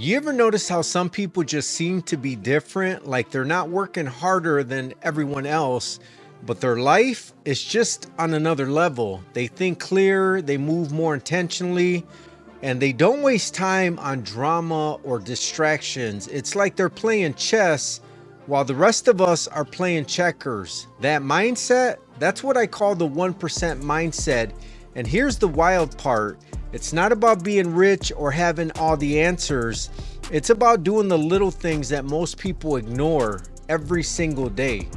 You ever notice how some people just seem to be different? Like they're not working harder than everyone else, but their life is just on another level. They think clearer, they move more intentionally, and they don't waste time on drama or distractions. It's like they're playing chess while the rest of us are playing checkers. That mindset, that's what I call the 1% mindset. And here's the wild part. It's not about being rich or having all the answers. It's about doing the little things that most people ignore every single day.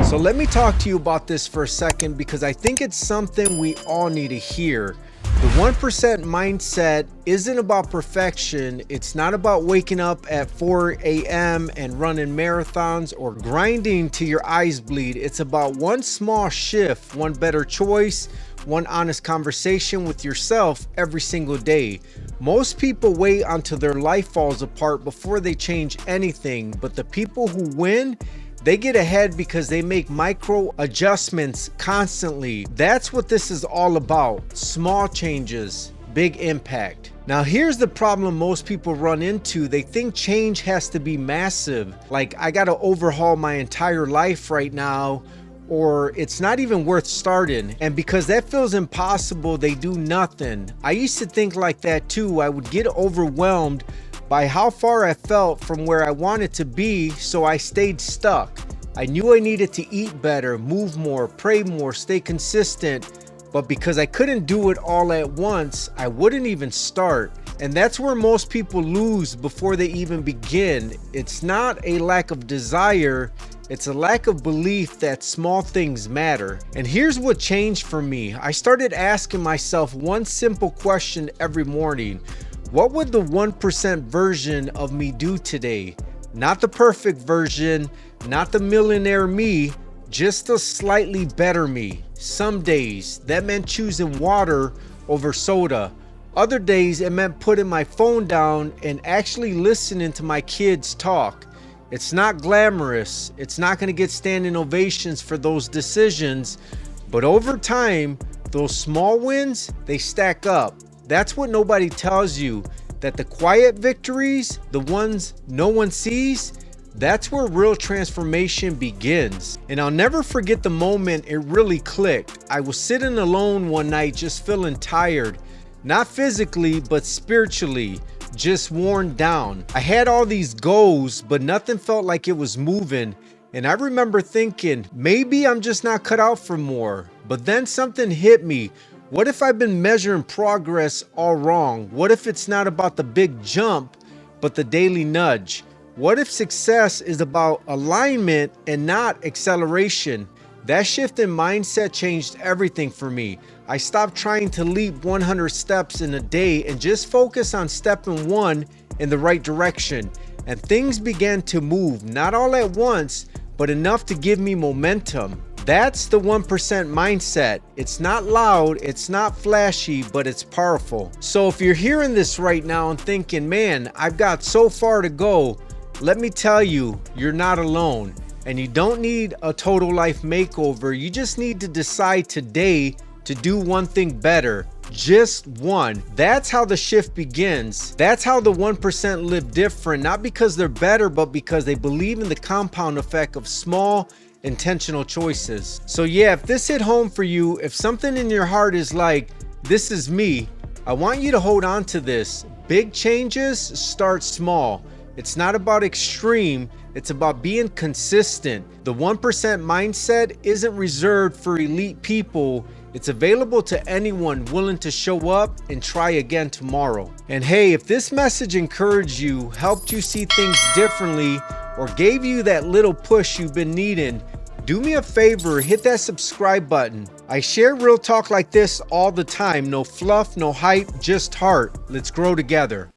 So let me talk to you about this for a second because I think it's something we all need to hear. The 1% mindset isn't about perfection. It's not about waking up at 4 a.m. and running marathons or grinding till your eyes bleed. It's about one small shift, one better choice, one honest conversation with yourself every single day. Most people wait until their life falls apart before they change anything, but the people who win, they get ahead because they make micro adjustments constantly. That's what this is all about. Small changes, big impact. Now here's the problem most people run into. They think change has to be massive. Like I gotta overhaul my entire life right now, or it's not even worth starting. And because that feels impossible, they do nothing. I used to think like that too. I would get overwhelmed by how far I felt from where I wanted to be, so I stayed stuck. I knew I needed to eat better, move more, pray more, stay consistent, but because I couldn't do it all at once, I wouldn't even start. And that's where most people lose before they even begin. It's not a lack of desire, it's a lack of belief that small things matter. And here's what changed for me. I started asking myself one simple question every morning. What would the 1% version of me do today? Not the perfect version, not the millionaire me, just a slightly better me. Some days that meant choosing water over soda. Other days it meant putting my phone down and actually listening to my kids talk. It's not glamorous. It's not going to get standing ovations for those decisions, but over time, those small wins, they stack up. That's what nobody tells you, that the quiet victories, the ones no one sees, that's where real transformation begins. And I'll never forget the moment it really clicked. I was sitting alone one night just feeling tired, not physically, but spiritually, just worn down. I had all these goals, but nothing felt like it was moving. And I remember thinking, maybe I'm just not cut out for more. But then something hit me. What if I've been measuring progress all wrong? What if it's not about the big jump, but the daily nudge? What if success is about alignment and not acceleration? That shift in mindset changed everything for me. I stopped trying to leap 100 steps in a day and just focus on stepping one in the right direction. And things began to move, not all at once, but enough to give me momentum. That's the 1% mindset. It's not loud, it's not flashy, but it's powerful. So if you're hearing this right now and thinking, man, I've got so far to go, let me tell you, you're not alone. And you don't need a total life makeover. You just need to decide today to do one thing better. Just one. That's how the shift begins. That's how the 1% live different, not because they're better, but because they believe in the compound effect of small, intentional choices. So yeah, if this hit home for you, if something in your heart is like, this is me, I want you to hold on to this. Big changes start small. It's not about extreme, it's about being consistent. The 1% mindset isn't reserved for elite people. It's available to anyone willing to show up and try again tomorrow. And hey, if this message encouraged you, helped you see things differently, or gave you that little push you've been needing, do me a favor, hit that subscribe button. I share real talk like this all the time. No fluff, no hype, just heart. Let's grow together.